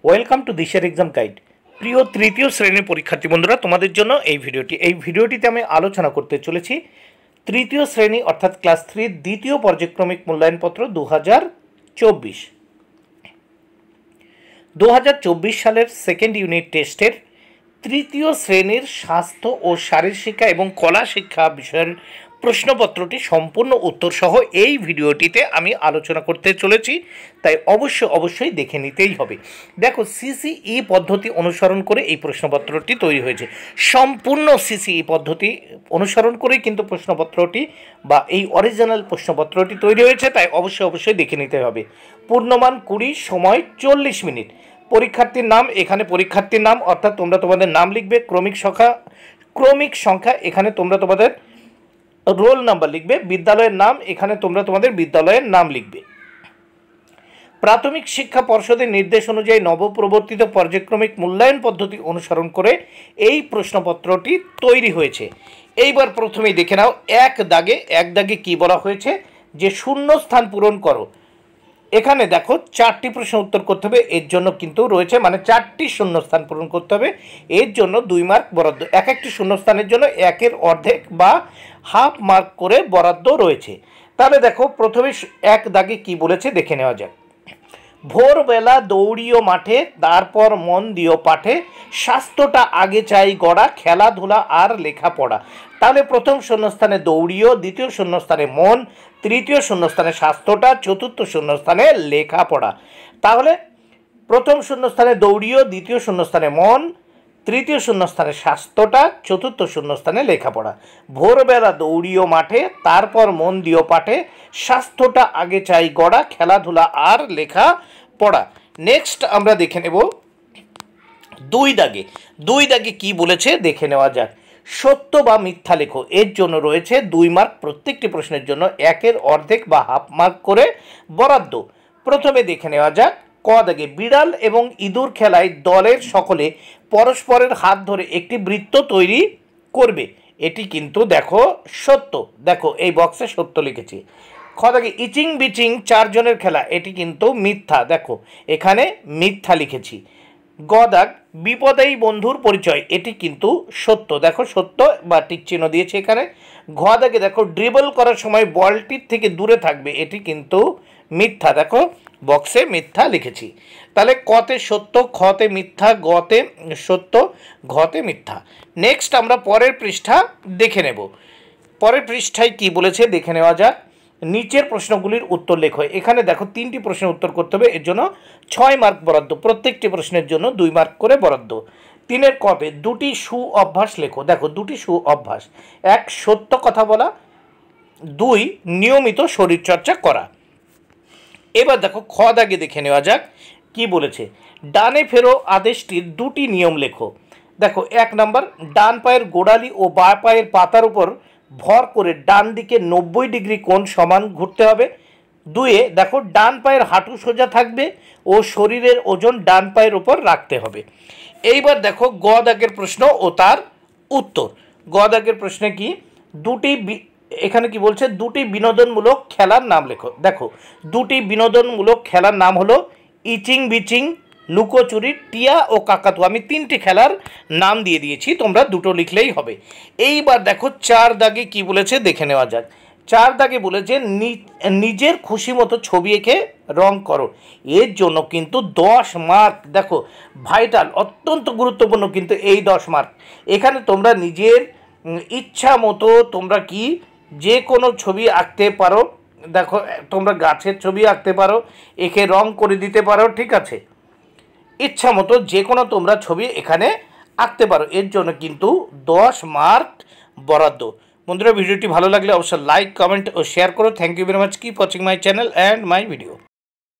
Welcome to দিশার exam guide. প্রিয় তৃতীয় শ্রেণীর পরীক্ষার্থী বন্ধুরা, তোমাদের জন্য এই ভিডিওটিতে আমি আলোচনা করতে চলেছি তৃতীয় শ্রেণী অর্থাৎ ক্লাস 3 দ্বিতীয় পর্যায়ক্রমিক মূল্যায়নপত্র 2024 সালের সেকেন্ড ইউনিট টেস্টের তৃতীয় শ্রেণীর স্বাস্থ্য ও শারীর শিক্ষা এবং কলা শিক্ষা বিষয়ের প্রশ্নপত্রটি সম্পূর্ণ উত্তর সহ এই ভিডিওটিতে আমি আলোচনা করতে চলেছি, তাই অবশ্যই দেখে নিতেই হবে। দেখো, সিসিই পদ্ধতি অনুসরণ করে এই প্রশ্নপত্রটি তৈরি হয়েছে। সম্পূর্ণ সিসিই পদ্ধতি অনুসরণ করেই কিন্তু প্রশ্নপত্রটি বা এই অরিজিনাল প্রশ্নপত্রটি তৈরি হয়েছে, তাই অবশ্যই দেখে নিতে হবে। পূর্ণমান 20, সময় 40 মিনিট। পরীক্ষার্থীর নাম, এখানে পরীক্ষার্থীর নাম অর্থাৎ তোমরা তোমাদের নাম লিখবে। ক্রমিক সংখ্যা এখানে তোমরা তোমাদের রোল নাম্বার লিখবে। বিদ্যালয়ের নাম, এখানে তোমরা তোমাদের বিদ্যালয়ের নাম লিখবে। প্রাথমিক শিক্ষা পর্ষদের নির্দেশ অনুযায়ী নবপ্রবর্তিত পর্যায়ক্রমিক মূল্যায়ন পদ্ধতি অনুসরণ করে এই প্রশ্নপত্রটি তৈরি হয়েছে। এইবার প্রথমেই দেখে নাও, এক দাগে কি বলা হয়েছে যে শূন্যস্থান পূরণ করো। এখানে দেখো 4টি প্রশ্ন উত্তর করতে হবে, এর জন্য কিন্তু রয়েছে মানে 4টি শূন্যস্থান পূরণ করতে হবে, এর জন্য 2 মার্ক বরাদ্দ। এক একটি শূন্যস্থানের জন্য 1/2 বা হাফ মার্ক করে বরাদ্দ রয়েছে। তাহলে দেখো প্রথমে এক দাগে কি বলেছে দেখে নেওয়া যাক। ভোরবেলা দৌড়িও মাঠে, তারপর মন দিও পাঠে, স্বাস্থ্যটা আগে চাই গড়া, খেলাধুলা আর লেখাপড়া। তাহলে প্রথম শূন্যস্থানে দৌড়িও, দ্বিতীয় শূন্যস্থানে মন, তৃতীয় শূন্যস্থানে স্বাস্থ্যটা, চতুর্থ শূন্যস্থানে লেখাপড়া। তাহলে প্রথম শূন্যস্থানে দৌড়িও, দ্বিতীয় শূন্যস্থানে মন, তৃতীয় শূন্যস্থানে স্বাস্থ্যটা, চতুর্থ শূন্যস্থানে লেখাপড়া। ভোরবেলা দৌড়িও মাঠে, তারপর মন দিও পাঠে, স্বাস্থ্যটা আগে চাই গড়া, খেলাধুলা আর লেখাপড়া। নেক্সট আমরা দেখে নেব 2 দাগে কি বলেছে দেখে নেওয়া যাক। সত্য বা মিথ্যা লেখো, এর জন্য রয়েছে 2 মার্ক, প্রত্যেকটি প্রশ্নের জন্য 1/2 বা হাফ মার্ক করে বরাদ্দ। প্রথমে দেখে নেওয়া যাক ক দাগে। বিড়াল এবং ইঁদুর খেলায় দলের সকলে পরস্পরের হাত ধরে একটি বৃত্ত তৈরি করবে, এটি কিন্তু দেখো সত্য। দেখো এই বক্সে সত্য লিখেছি। খ দাগে ইচিং বিচিং 4 জনের খেলা, এটি কিন্তু মিথ্যা। দেখো এখানে মিথ্যা লিখেছি। গ দাগ বিপদেই বন্ধুর পরিচয়, এটি কিন্তু সত্য। দেখো সত্য বা টিক চিহ্ন দিয়েছে এখানে। ঘ দাগে দেখো ড্রিবল করার সময় বলটির থেকে দূরে থাকবে, এটি কিন্তু মিথ্যা। দেখো বক্সে মিথ্যা লিখেছি। তাহলে কতে সত্য, খতে মিথ্যা, গতে সত্য, ঘতে মিথ্যা। নেক্সট আমরা পরের পৃষ্ঠা দেখে নেব। পরের পৃষ্ঠায় কি বলেছে দেখে নেওয়া যাক। নিচের প্রশ্নগুলির উত্তর লেখো। এখানে দেখো 3টি প্রশ্নের উত্তর করতে হবে, এর জন্য 6 মার্ক বরাদ্দ, প্রত্যেকটি প্রশ্নের জন্য 2 মার্ক করে বরাদ্দ। 3 কবে 2টি সু অভ্যাস লেখো। দেখো 2টি সু অভ্যাস, 1 সত্য কথা বলা, 2 নিয়মিত শরীরচর্চা করা। এবার দেখো খ দাগে দেখে নেওয়া যাক কি বলেছে। ডানে ফেরো আদেশটির 2টি নিয়ম লেখো। দেখো 1 নম্বর, ডান পায়ের গোড়ালি ও বাঁ পায়ের পাতার উপর ভর করে ডান দিকে 90 ডিগ্রি কোণ সমান ঘুরতে হবে। 2 দেখো ডান পায়ের হাঁটু সোজা থাকবে ও শরীরের ওজন ডান পায়ের উপর রাখতে হবে। এইবার দেখো গ দাগের প্রশ্ন ও তার উত্তর। গ দাগের প্রশ্নে কি এখানে কি বলছে 2টি বিনোদনমূলক খেলার নাম লেখো। দেখো 2টি বিনোদনমূলক খেলার নাম হলো ইচিং বিচিং, লুকোচুরি, টিয়া ও কাকাতুয়া। আমি 3টি খেলার নাম দিয়ে দিয়েছি, তোমরা 2টো লিখলেই হবে। এইবার দেখো 4 দাগে কি বলেছে দেখে নেওয়া যাক। 4 দাগে বলেছে নিজের খুশি মতো ছবি এঁকে রং করো, এর জন্য কিন্তু 10 মার্ক। দেখো ভাইটাল, অত্যন্ত গুরুত্বপূর্ণ কিন্তু এই 10 মার্ক। এখানে তোমরা নিজের ইচ্ছা মতো তোমরা কি যে কোনো ছবি আঁকতে পারো। দেখো তোমরা গাছের ছবি আঁকতে পারো, একে রং করে দিতে পারো, ঠিক আছে। ইচ্ছা মতো যে কোনো তোমরা ছবি এখানে আঁকতে পারো, এর জন্য কিন্তু 10 মার্ক বরাদ্দ। বন্ধুরা ভিডিওটি ভালো লাগলে অবশ্যই লাইক, কমেন্ট ও শেয়ার করো। Thank you very much. Keep watching my channel and my video.